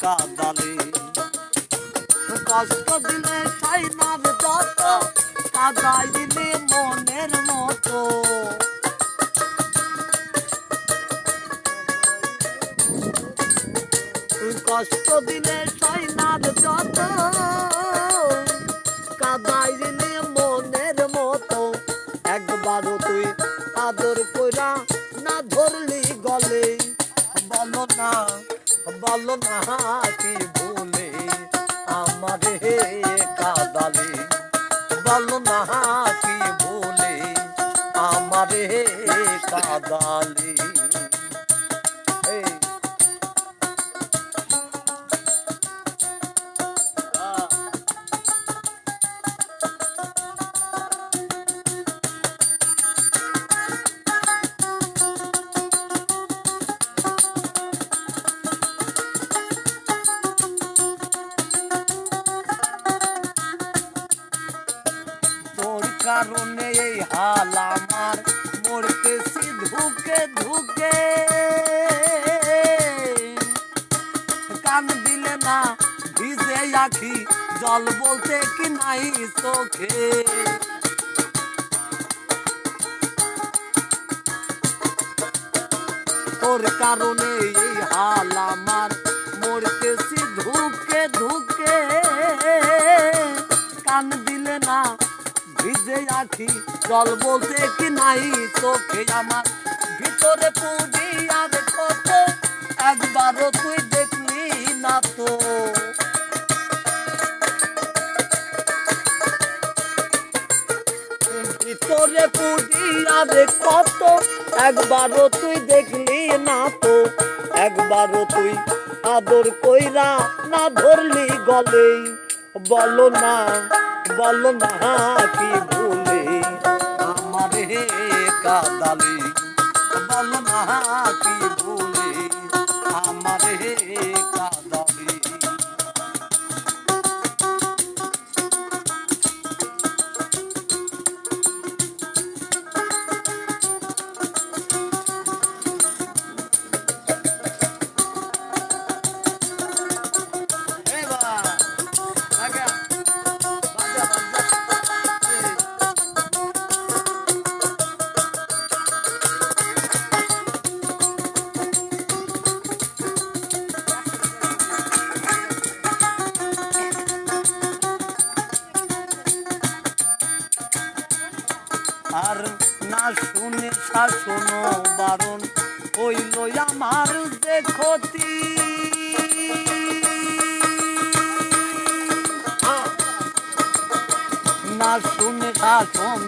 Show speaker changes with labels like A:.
A: কাদালে কষ্ট দিলে ঠাই নার যত কাদাই দিলে মনের মতো কষ্ট দিলে ঠাই নার যত কাদাই দিলে মনের মতো একবারও তুই আদর কইরা না ধরলি গলে বলো না কি ভুলে আমারে কাদালে বলো না কি ভুলে আমারে কাদালে কারণে এই হাল আমার মরতেছি ধুকে ধুকে কান দিলে না ভিজে আখি জল বলতে কি নাই চোখে তোর কারণে এই হাল আমার মরতেছি ধুকে ধুকে কান দিলে না ভিজে আখি জল বলতে কি নাই চোখে আমার ভিতরে পুরি আর কত একবারও তুই দেখলি না তো ভিতরে পুরি আর কত একবারও তুই দেখলি না তো একবারও তুই আদর কইরা না ধরলি গলে বলো না কি ভুলে আমারে কাদালে বলো না কি ভুলে আমারে কাদালে আর না শুনে শাসন বারণ হইল আমার যে ক্ষতি না শুনে শাসন